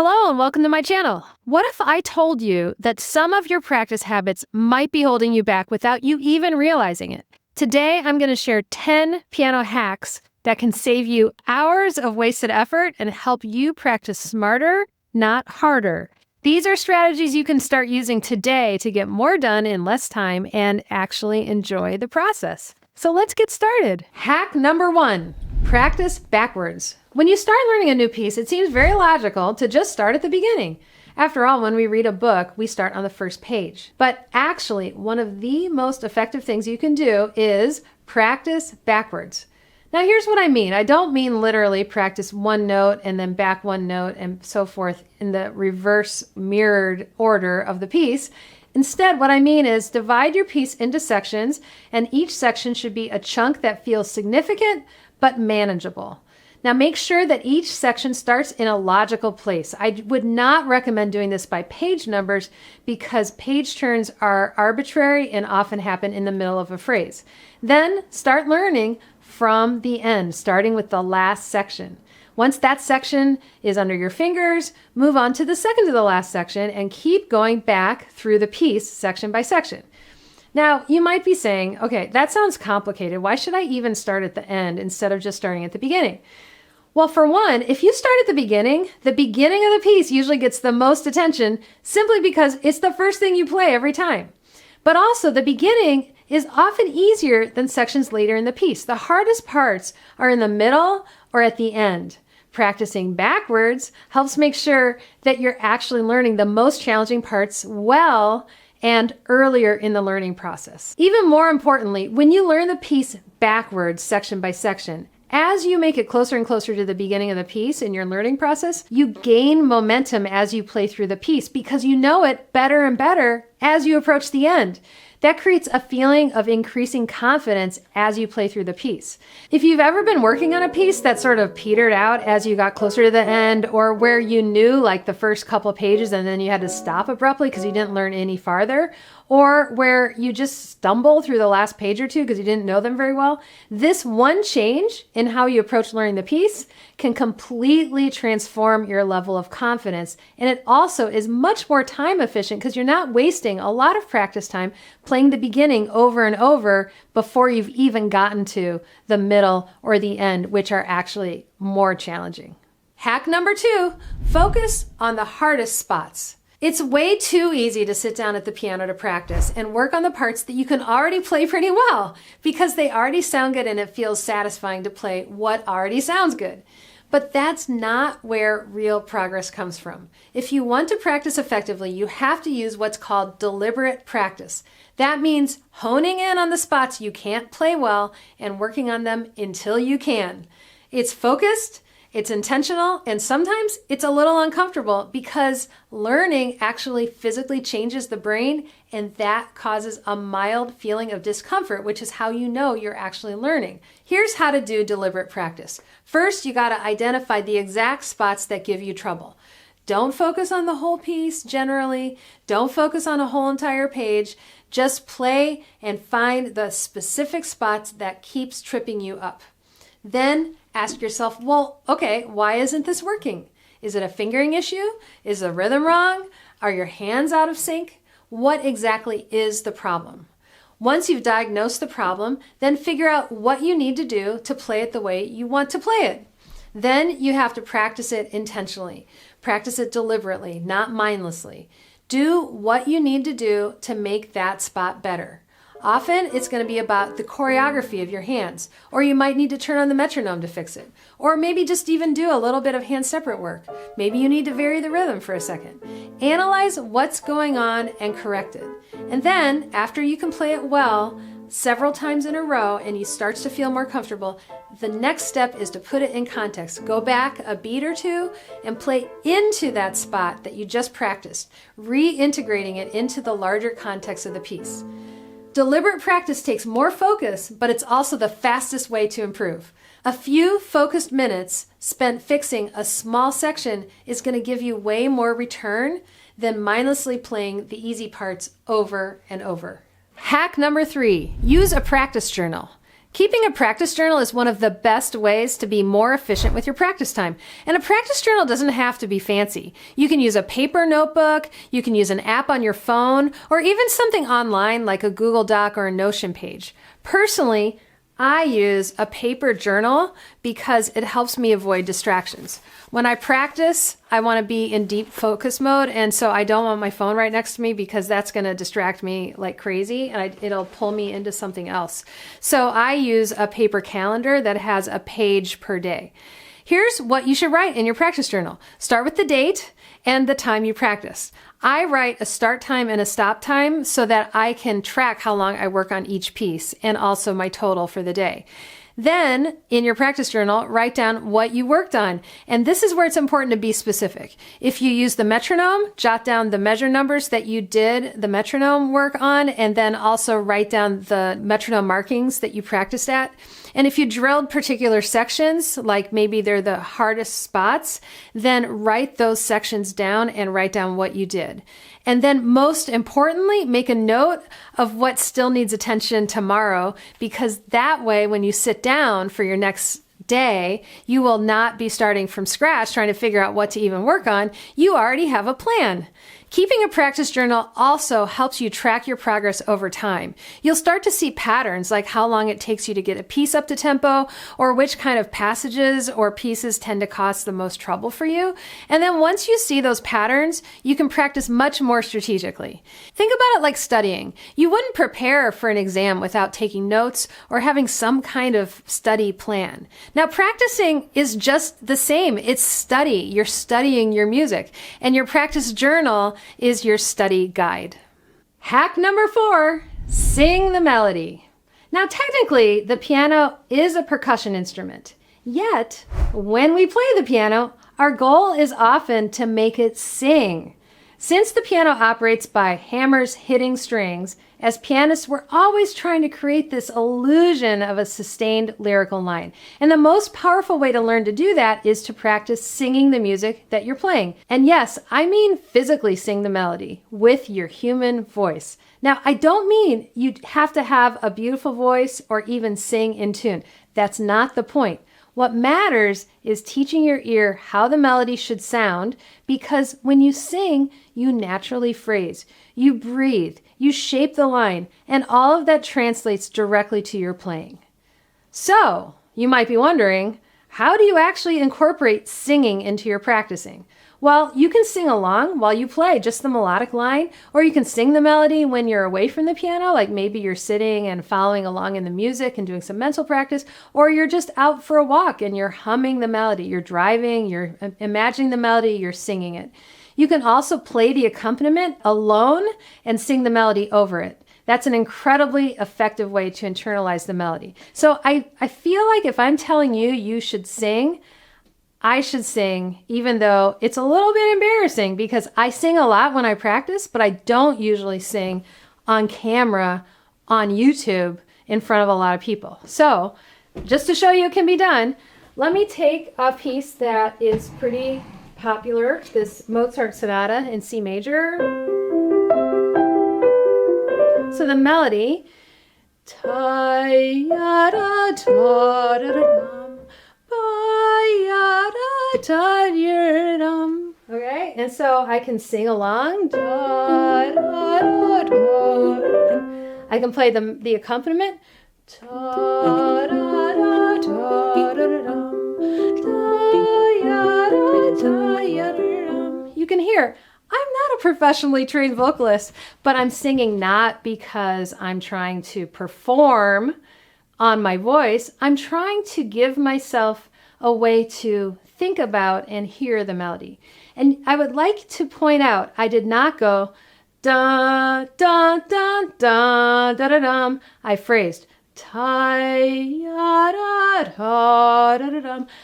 Hello and welcome to my channel. What if I told you that some of your practice habits might be holding you back without you even realizing it? Today, I'm going to share 10 piano hacks that can save you hours of wasted effort and help you practice smarter, not harder. These are strategies you can start using today to get more done in less time and actually enjoy the process. So let's get started. Hack number 1, practice backwards. When you start learning a new piece, it seems very logical to just start at the beginning. After all, when we read a book, we start on the first page. But actually, one of the most effective things you can do is practice backwards. Now, here's what I mean. I don't mean literally practice one note and then back one note and so forth in the reverse mirrored order of the piece. Instead, what I mean is divide your piece into sections, and each section should be a chunk that feels significant but manageable. Now make sure that each section starts in a logical place. I would not recommend doing this by page numbers because page turns are arbitrary and often happen in the middle of a phrase. Then start learning from the end, starting with the last section. Once that section is under your fingers, move on to the second to the last section and keep going back through the piece section by section. Now, you might be saying, okay, that sounds complicated. Why should I even start at the end instead of just starting at the beginning? Well, for one, if you start at the beginning of the piece usually gets the most attention simply because it's the first thing you play every time. But also, the beginning is often easier than sections later in the piece. The hardest parts are in the middle or at the end. Practicing backwards helps make sure that you're actually learning the most challenging parts well and earlier in the learning process. Even more importantly, when you learn the piece backwards, section by section, as you make it closer and closer to the beginning of the piece in your learning process, you gain momentum as you play through the piece because you know it better and better as you approach the end. That creates a feeling of increasing confidence as you play through the piece. If you've ever been working on a piece that sort of petered out as you got closer to the end, or where you knew like the first couple pages and then you had to stop abruptly because you didn't learn any farther, or where you just stumble through the last page or two because you didn't know them very well, this one change in how you approach learning the piece can completely transform your level of confidence. And it also is much more time efficient because you're not wasting a lot of practice time playing the beginning over and over before you've even gotten to the middle or the end, which are actually more challenging. Hack number 2, focus on the hardest spots. It's way too easy to sit down at the piano to practice and work on the parts that you can already play pretty well because they already sound good and it feels satisfying to play what already sounds good. But that's not where real progress comes from. If you want to practice effectively, you have to use what's called deliberate practice. That means honing in on the spots you can't play well and working on them until you can. It's focused, it's intentional, and sometimes it's a little uncomfortable because learning actually physically changes the brain, and that causes a mild feeling of discomfort, which is how you know you're actually learning. Here's how to do deliberate practice. First, you got to identify the exact spots that give you trouble. Don't focus on the whole piece generally. Don't focus on a whole entire page. Just play and find the specific spots that keeps tripping you up. Then ask yourself, well, okay, why isn't this working? Is it a fingering issue? Is the rhythm wrong? Are your hands out of sync? What exactly is the problem? Once you've diagnosed the problem, then figure out what you need to do to play it the way you want to play it. Then you have to practice it intentionally. Practice it deliberately, not mindlessly. Do what you need to do to make that spot better. Often it's going to be about the choreography of your hands, or you might need to turn on the metronome to fix it, or maybe just even do a little bit of hand separate work. Maybe you need to vary the rhythm for a second. Analyze what's going on and correct it. And then, after you can play it well several times in a row and you start to feel more comfortable, the next step is to put it in context. Go back a beat or two and play into that spot that you just practiced, reintegrating it into the larger context of the piece. Deliberate practice takes more focus, but it's also the fastest way to improve. A few focused minutes spent fixing a small section is going to give you way more return than mindlessly playing the easy parts over and over. Hack number 3, use a practice journal. Keeping a practice journal is one of the best ways to be more efficient with your practice time. And a practice journal doesn't have to be fancy. You can use a paper notebook, you can use an app on your phone, or even something online like a Google Doc or a Notion page. Personally, I use a paper journal because it helps me avoid distractions. When I practice, I want to be in deep focus mode, and so I don't want my phone right next to me because that's going to distract me like crazy, and it'll pull me into something else. So I use a paper calendar that has a page per day. Here's what you should write in your practice journal. Start with the date and the time you practice. I write a start time and a stop time so that I can track how long I work on each piece and also my total for the day. Then, in your practice journal, write down what you worked on. And this is where it's important to be specific. If you use the metronome, jot down the measure numbers that you did the metronome work on, and then also write down the metronome markings that you practiced at. And if you drilled particular sections, like maybe they're the hardest spots, then write those sections down and write down what you did. And then most importantly, make a note of what still needs attention tomorrow, because that way when you sit down for your next day, you will not be starting from scratch trying to figure out what to even work on. You already have a plan. Keeping a practice journal also helps you track your progress over time. You'll start to see patterns like how long it takes you to get a piece up to tempo, or which kind of passages or pieces tend to cause the most trouble for you. And then once you see those patterns, you can practice much more strategically. Think about it like studying. You wouldn't prepare for an exam without taking notes or having some kind of study plan. Now, practicing is just the same. It's study. You're studying your music, and your practice journal is your study guide. Hack number 4, sing the melody. Now, technically, the piano is a percussion instrument. Yet, when we play the piano, our goal is often to make it sing. Since the piano operates by hammers hitting strings, as pianists, we're always trying to create this illusion of a sustained lyrical line. And the most powerful way to learn to do that is to practice singing the music that you're playing. And yes, I mean physically sing the melody with your human voice. Now, I don't mean you have to have a beautiful voice or even sing in tune. That's not the point. What matters is teaching your ear how the melody should sound, because when you sing, you naturally phrase, you breathe, you shape the line, and all of that translates directly to your playing. So, you might be wondering, how do you actually incorporate singing into your practicing? Well, you can sing along while you play just the melodic line, or you can sing the melody when you're away from the piano, like maybe you're sitting and following along in the music and doing some mental practice, or you're just out for a walk and you're humming the melody. You're driving, you're imagining the melody, you're singing it. You can also play the accompaniment alone and sing the melody over it. That's an incredibly effective way to internalize the melody. So I feel like if I'm telling you you should sing, I should sing, even though it's a little bit embarrassing because I sing a lot when I practice, but I don't usually sing on camera on YouTube in front of a lot of people. So just to show you it can be done, let me take a piece that is pretty popular, this Mozart Sonata in C major. So the melody, okay, and so I can sing along. I can play the accompaniment. You can hear, I'm not a professionally trained vocalist, but I'm singing not because I'm trying to perform on my voice. I'm trying to give myself a way to think about and hear the melody. And I would like to point out, I did not go da da da da da da dum. I phrased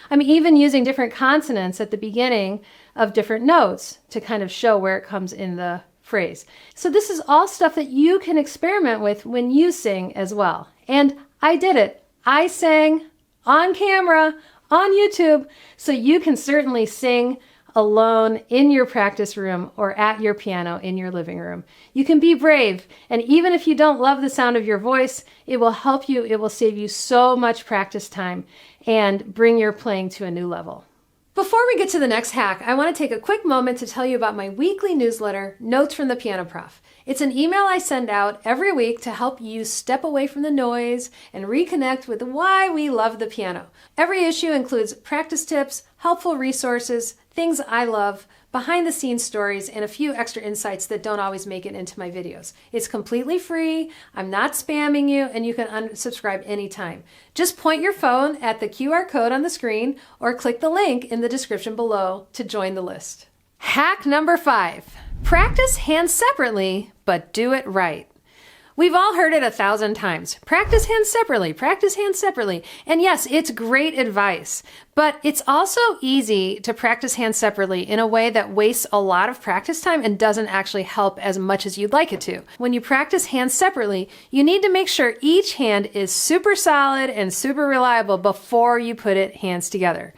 I'm even using different consonants at the beginning of different notes to kind of show where it comes in the phrase. So this is all stuff that you can experiment with when you sing as well. And I did it. I sang on camera, on YouTube, so you can certainly sing alone in your practice room or at your piano in your living room. You can be brave, and even if you don't love the sound of your voice, it will help you, it will save you so much practice time and bring your playing to a new level. Before we get to the next hack, I want to take a quick moment to tell you about my weekly newsletter, Notes from the Piano Prof. It's an email I send out every week to help you step away from the noise and reconnect with why we love the piano. Every issue includes practice tips, helpful resources, things I love, behind-the-scenes stories, and a few extra insights that don't always make it into my videos. It's completely free, I'm not spamming you, and you can unsubscribe anytime. Just point your phone at the QR code on the screen or click the link in the description below to join the list. Hack number 5. Practice hands separately, but do it right. We've all heard it 1,000 times. Practice hands separately, practice hands separately. And yes, it's great advice, but it's also easy to practice hands separately in a way that wastes a lot of practice time and doesn't actually help as much as you'd like it to. When you practice hands separately, you need to make sure each hand is super solid and super reliable before you put it hands together.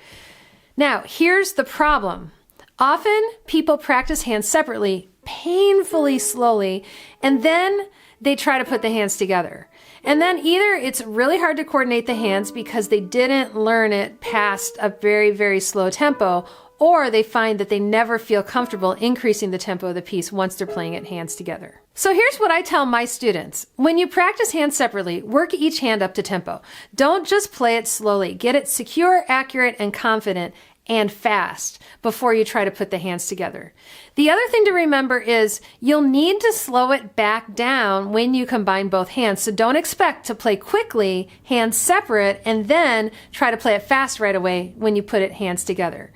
Now, here's the problem. Often people practice hands separately painfully slowly, and then they try to put the hands together. And then either it's really hard to coordinate the hands because they didn't learn it past a very, very slow tempo, or they find that they never feel comfortable increasing the tempo of the piece once they're playing it hands together. So here's what I tell my students. When you practice hands separately, work each hand up to tempo. Don't just play it slowly. Get it secure, accurate, and confident and fast before you try to put the hands together. The other thing to remember is you'll need to slow it back down when you combine both hands. So don't expect to play quickly, hands separate, and then try to play it fast right away when you put it hands together.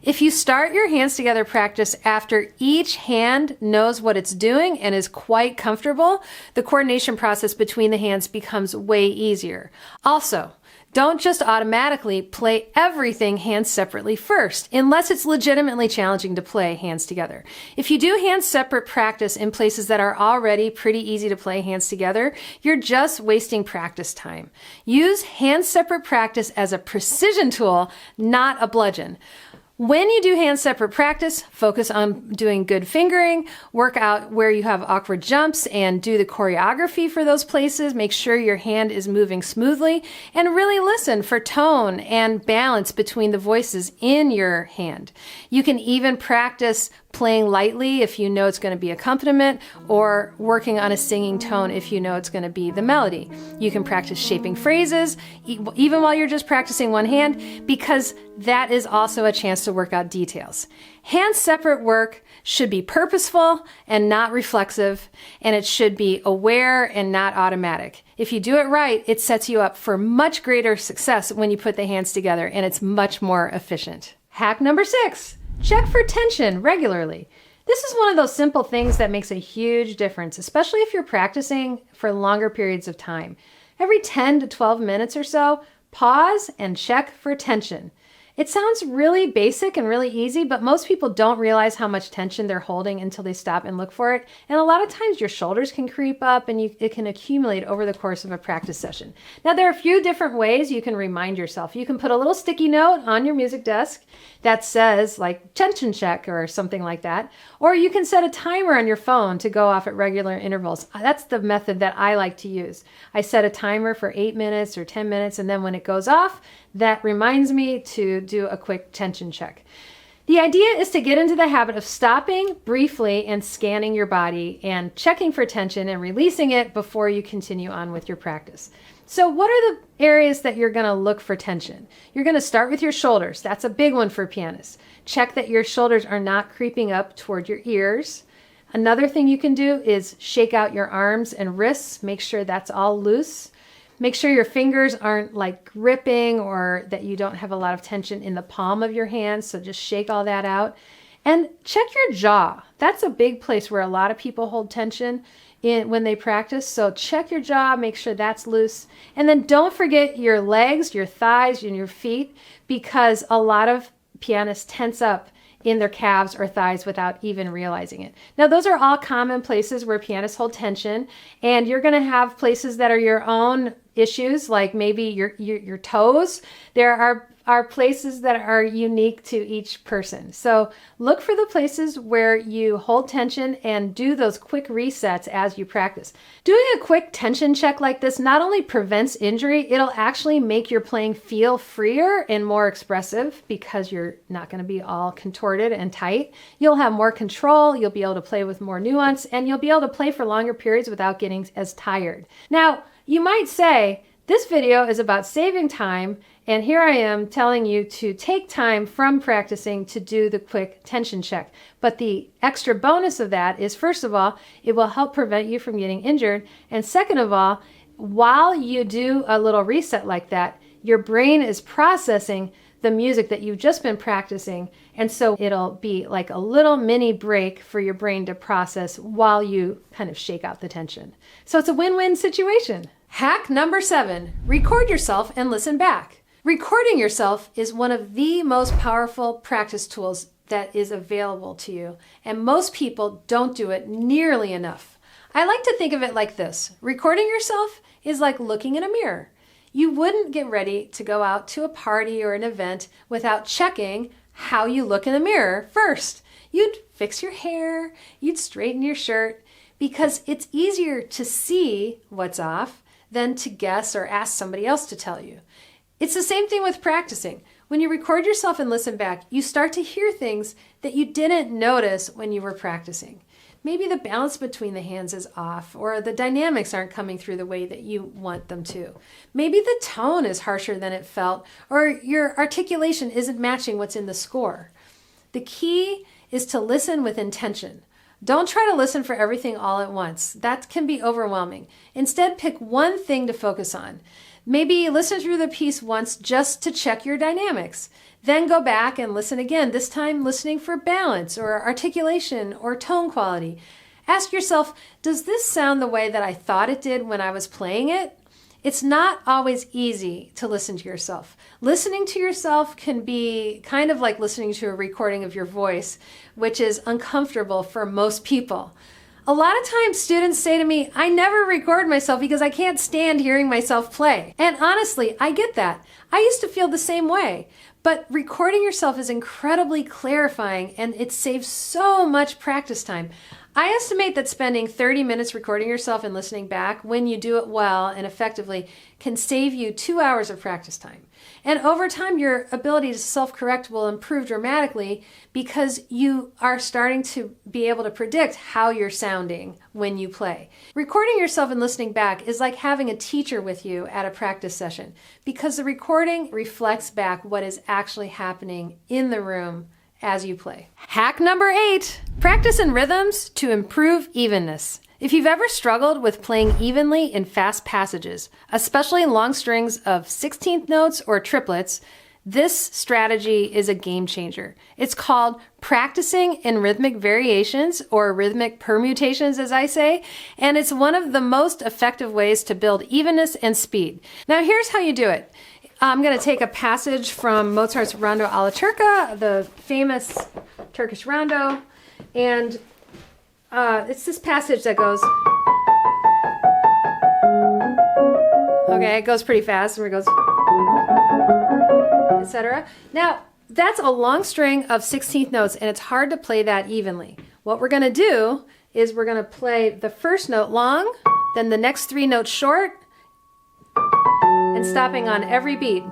If you start your hands together practice after each hand knows what it's doing and is quite comfortable, the coordination process between the hands becomes way easier. Also, don't just automatically play everything hands separately first, unless it's legitimately challenging to play hands together. If you do hands separate practice in places that are already pretty easy to play hands together, you're just wasting practice time. Use hands separate practice as a precision tool, not a bludgeon. When you do hand separate practice, focus on doing good fingering, work out where you have awkward jumps and do the choreography for those places. Make sure your hand is moving smoothly and really listen for tone and balance between the voices in your hand. You can even practice playing lightly if you know it's going to be accompaniment, or working on a singing tone if you know it's going to be the melody. You can practice shaping phrases even while you're just practicing one hand, because that is also a chance to work out details. Hand separate work should be purposeful and not reflexive, and it should be aware and not automatic. If you do it right, it sets you up for much greater success when you put the hands together, and it's much more efficient. Hack number 6. Check for tension regularly. This is one of those simple things that makes a huge difference, especially if you're practicing for longer periods of time. Every 10 to 12 minutes or so, pause and check for tension. It sounds really basic and really easy, but most people don't realize how much tension they're holding until they stop and look for it. And a lot of times your shoulders can creep up and it can accumulate over the course of a practice session. Now, there are a few different ways you can remind yourself. You can put a little sticky note on your music desk that says like tension check or something like that. Or you can set a timer on your phone to go off at regular intervals. That's the method that I like to use. I set a timer for 8 minutes or 10 minutes, and then when it goes off, that reminds me to do a quick tension check. The idea is to get into the habit of stopping briefly and scanning your body and checking for tension and releasing it before you continue on with your practice. So what are the areas that you're going to look for tension? You're going to start with your shoulders. That's a big one for pianists. Check that your shoulders are not creeping up toward your ears. Another thing you can do is shake out your arms and wrists. Make sure that's all loose. Make sure your fingers aren't like gripping, or that you don't have a lot of tension in the palm of your hand. So just shake all that out. And check your jaw. That's a big place where a lot of people hold tension when they practice. So check your jaw, make sure that's loose. And then don't forget your legs, your thighs, and your feet, because a lot of pianists tense up in their calves or thighs without even realizing it. Now, those are all common places where pianists hold tension, and you're going to have places that are your own issues, like maybe your toes. There are are places that are unique to each person. So look for the places where you hold tension and do those quick resets as you practice. Doing a quick tension check like this not only prevents injury, it'll actually make your playing feel freer and more expressive because you're not going to be all contorted and tight. You'll have more control, you'll be able to play with more nuance, and you'll be able to play for longer periods without getting as tired. Now, you might say, this video is about saving time, and here I am telling you to take time from practicing to do the quick tension check. But the extra bonus of that is, first of all, it will help prevent you from getting injured. And second of all, while you do a little reset like that, your brain is processing the music that you've just been practicing. And so it'll be like a little mini break for your brain to process while you kind of shake out the tension. So it's a win-win situation. Hack number 7, record yourself and listen back. Recording yourself is one of the most powerful practice tools that is available to you, and most people don't do it nearly enough. I like to think of it like this. Recording yourself is like looking in a mirror. You wouldn't get ready to go out to a party or an event without checking how you look in the mirror first. You'd fix your hair, you'd straighten your shirt, because it's easier to see what's off than to guess or ask somebody else to tell you. It's the same thing with practicing. When you record yourself and listen back, you start to hear things that you didn't notice when you were practicing. Maybe the balance between the hands is off, or the dynamics aren't coming through the way that you want them to. Maybe the tone is harsher than it felt, or your articulation isn't matching what's in the score. The key is to listen with intention. Don't try to listen for everything all at once. That can be overwhelming. Instead, pick one thing to focus on. Maybe listen through the piece once just to check your dynamics. Then go back and listen again, this time listening for balance or articulation or tone quality. Ask yourself, does this sound the way that I thought it did when I was playing it? It's not always easy to listen to yourself. Listening to yourself can be kind of like listening to a recording of your voice, which is uncomfortable for most people. A lot of times students say to me, I never record myself because I can't stand hearing myself play. And honestly, I get that. I used to feel the same way. But recording yourself is incredibly clarifying, and it saves so much practice time. I estimate that spending 30 minutes recording yourself and listening back when you do it well and effectively can save you 2 hours of practice time. And over time, your ability to self-correct will improve dramatically because you are starting to be able to predict how you're sounding when you play. Recording yourself and listening back is like having a teacher with you at a practice session because the recording reflects back what is actually happening in the room as you play. Hack number 8, practice in rhythms to improve evenness. If you've ever struggled with playing evenly in fast passages, especially long strings of 16th notes or triplets, this strategy is a game changer. It's called practicing in rhythmic variations or rhythmic permutations, as I say, and it's one of the most effective ways to build evenness and speed. Now, here's how you do it. I'm going to take a passage from Mozart's Rondo alla Turca, the famous Turkish rondo, and it's this passage that goes, okay, it goes pretty fast, and it goes, etc. Now, that's a long string of 16th notes, and it's hard to play that evenly. What we're going to do is we're going to play the first note long, then the next 3 notes short, and stopping on every beat.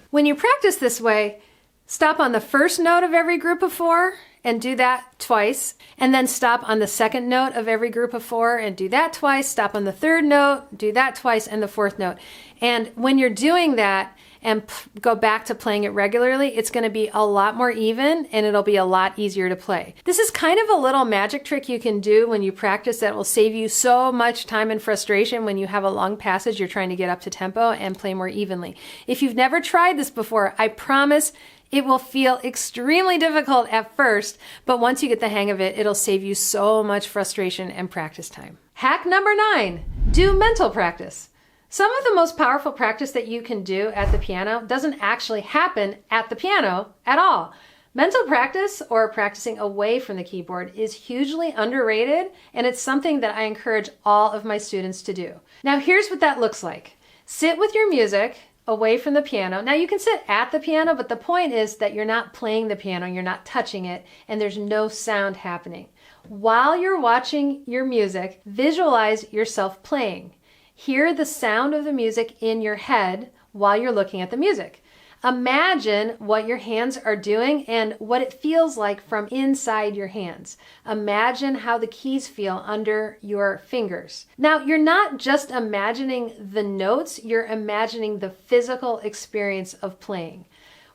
When you practice this way, stop on the first note of every group of 4 and do that twice, and then stop on the second note of every group of 4 and do that twice, stop on the third note, do that twice, and the fourth note. And when you're doing that and go back to playing it regularly, it's going to be a lot more even and it'll be a lot easier to play. This is kind of a little magic trick you can do when you practice that will save you so much time and frustration when you have a long passage you're trying to get up to tempo and play more evenly. If you've never tried this before, I promise it will feel extremely difficult at first, but once you get the hang of it, it'll save you so much frustration and practice time. Hack number 9, do mental practice. Some of the most powerful practice that you can do at the piano doesn't actually happen at the piano at all. Mental practice, or practicing away from the keyboard, is hugely underrated, and it's something that I encourage all of my students to do. Now, here's what that looks like. Sit with your music away from the piano. Now, you can sit at the piano, but the point is that you're not playing the piano, you're not touching it, and there's no sound happening. While you're watching your music, visualize yourself playing. Hear the sound of the music in your head while you're looking at the music. Imagine what your hands are doing and what it feels like from inside your hands. Imagine how the keys feel under your fingers. Now, you're not just imagining the notes, you're imagining the physical experience of playing.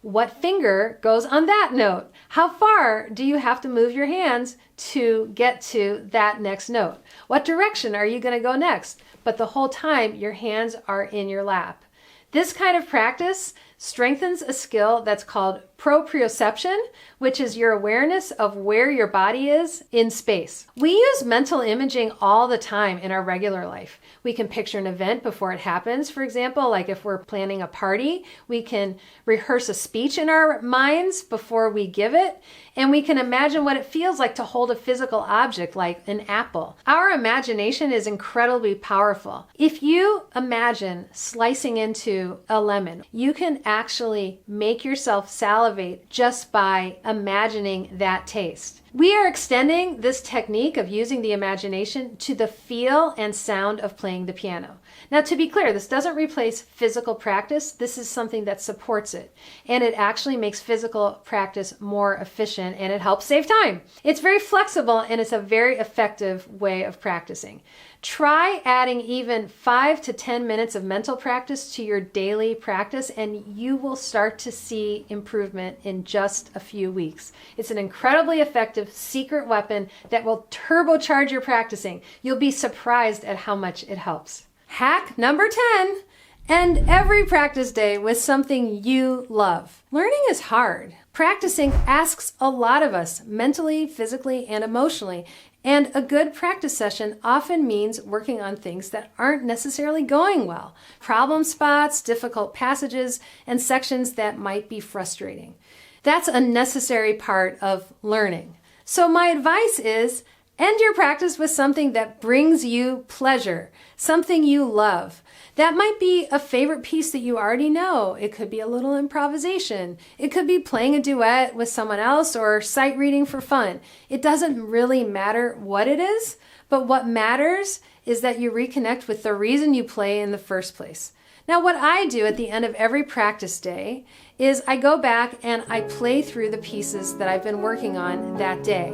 What finger goes on that note? How far do you have to move your hands to get to that next note? What direction are you going to go next? But the whole time, your hands are in your lap. This kind of practice strengthens a skill that's called proprioception, which is your awareness of where your body is in space. We use mental imaging all the time in our regular life. We can picture an event before it happens. For example, like if we're planning a party, we can rehearse a speech in our minds before we give it, and we can imagine what it feels like to hold a physical object like an apple. Our imagination is incredibly powerful. If you imagine slicing into a lemon, you can actually make yourself salivate just by imagining that taste. We are extending this technique of using the imagination to the feel and sound of playing the piano. Now, to be clear, this doesn't replace physical practice. This is something that supports it. And it actually makes physical practice more efficient, and it helps save time. It's very flexible, and it's a very effective way of practicing. Try adding even 5 to 10 minutes of mental practice to your daily practice, and you will start to see improvement in just a few weeks. It's an incredibly effective secret weapon that will turbocharge your practicing. You'll be surprised at how much it helps. Hack number 10, end every practice day with something you love. Learning is hard. Practicing asks a lot of us, mentally, physically, and emotionally. And a good practice session often means working on things that aren't necessarily going well. Problem spots, difficult passages, and sections that might be frustrating. That's a necessary part of learning. So my advice is, end your practice with something that brings you pleasure, something you love. That might be a favorite piece that you already know. It could be a little improvisation. It could be playing a duet with someone else or sight reading for fun. It doesn't really matter what it is, but what matters is that you reconnect with the reason you play in the first place. Now, what I do at the end of every practice day is I go back and I play through the pieces that I've been working on that day.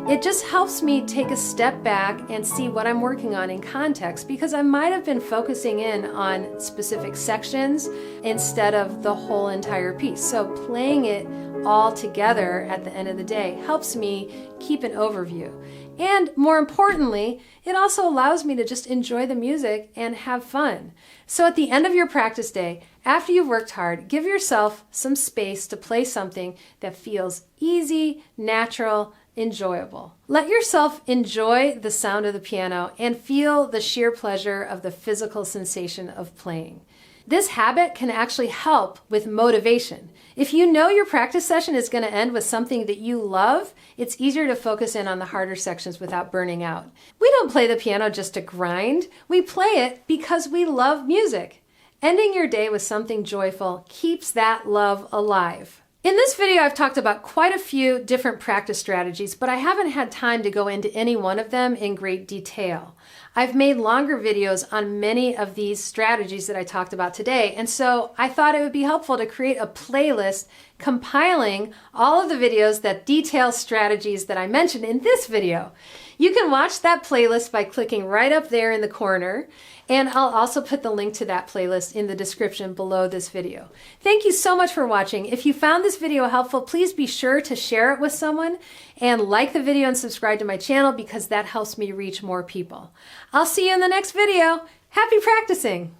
It just helps me take a step back and see what I'm working on in context, because I might have been focusing in on specific sections instead of the whole entire piece. So playing it all together at the end of the day helps me keep an overview. And more importantly, it also allows me to just enjoy the music and have fun. So at the end of your practice day, after you've worked hard, give yourself some space to play something that feels easy, natural, enjoyable. Let yourself enjoy the sound of the piano and feel the sheer pleasure of the physical sensation of playing. This habit can actually help with motivation. If you know your practice session is going to end with something that you love, it's easier to focus in on the harder sections without burning out. We don't play the piano just to grind. We play it because we love music. Ending your day with something joyful keeps that love alive. In this video, I've talked about quite a few different practice strategies, but I haven't had time to go into any one of them in great detail. I've made longer videos on many of these strategies that I talked about today, and so I thought it would be helpful to create a playlist compiling all of the videos that detail strategies that I mentioned in this video. You can watch that playlist by clicking right up there in the corner, and I'll also put the link to that playlist in the description below this video. Thank you so much for watching. If you found this video helpful, please be sure to share it with someone and like the video and subscribe to my channel, because that helps me reach more people. I'll see you in the next video. Happy practicing!